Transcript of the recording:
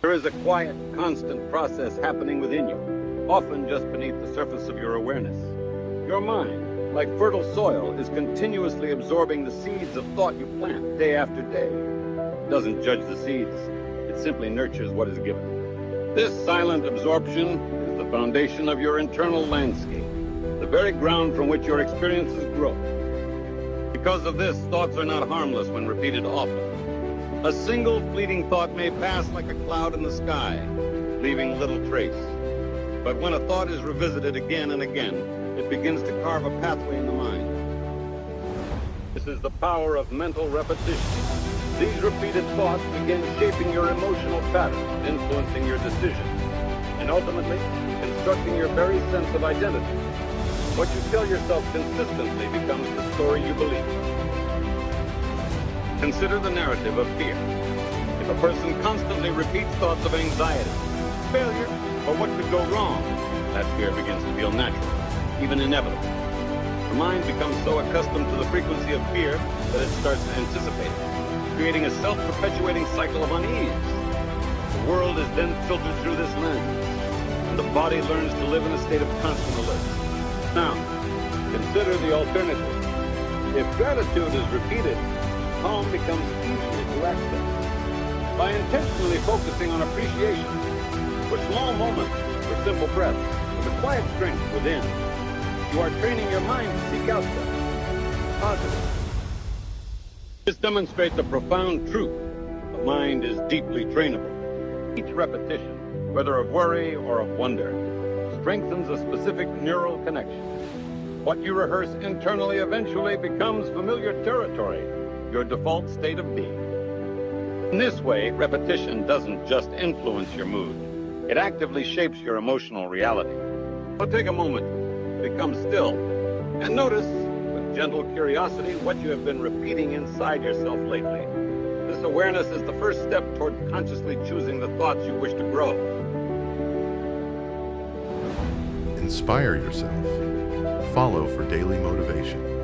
There is a quiet, constant process happening within you, often just beneath the surface of your awareness. Your mind, like fertile soil, is continuously absorbing the seeds of thought you plant day after day. It doesn't judge the seeds, it simply nurtures what is given. This silent absorption is the foundation of your internal landscape, the very ground from which your experiences grow. Because of this, thoughts are not harmless when repeated often. A single fleeting thought may pass like a cloud in the sky, leaving little trace. But when a thought is revisited again and again, it begins to carve a pathway in the mind. This is the power of mental repetition. These repeated thoughts begin shaping your emotional patterns, influencing your decisions, and ultimately constructing your very sense of identity. What you tell yourself consistently becomes the story you believe. Consider the narrative of fear. If a person constantly repeats thoughts of anxiety, failure, or what could go wrong, that fear begins to feel natural, even inevitable. The mind becomes so accustomed to the frequency of fear that it starts to anticipate it, creating a self-perpetuating cycle of unease. The world is then filtered through this lens, and the body learns to live in a state of constant alert. Now, consider the alternative. If gratitude is repeated, calm becomes easier to access. By intentionally focusing on appreciation, for small moments, for simple breaths, with a quiet strength within, you are training your mind to seek out them. Positive. This demonstrates a profound truth. The mind is deeply trainable. Each repetition, whether of worry or of wonder, strengthens a specific neural connection. What you rehearse internally eventually becomes familiar territory, your default state of being. In this way, repetition doesn't just influence your mood. It actively shapes your emotional reality. So take a moment, become still, and notice, with gentle curiosity, what you have been repeating inside yourself lately. This awareness is the first step toward consciously choosing the thoughts you wish to grow. Inspire yourself. Follow for daily motivation.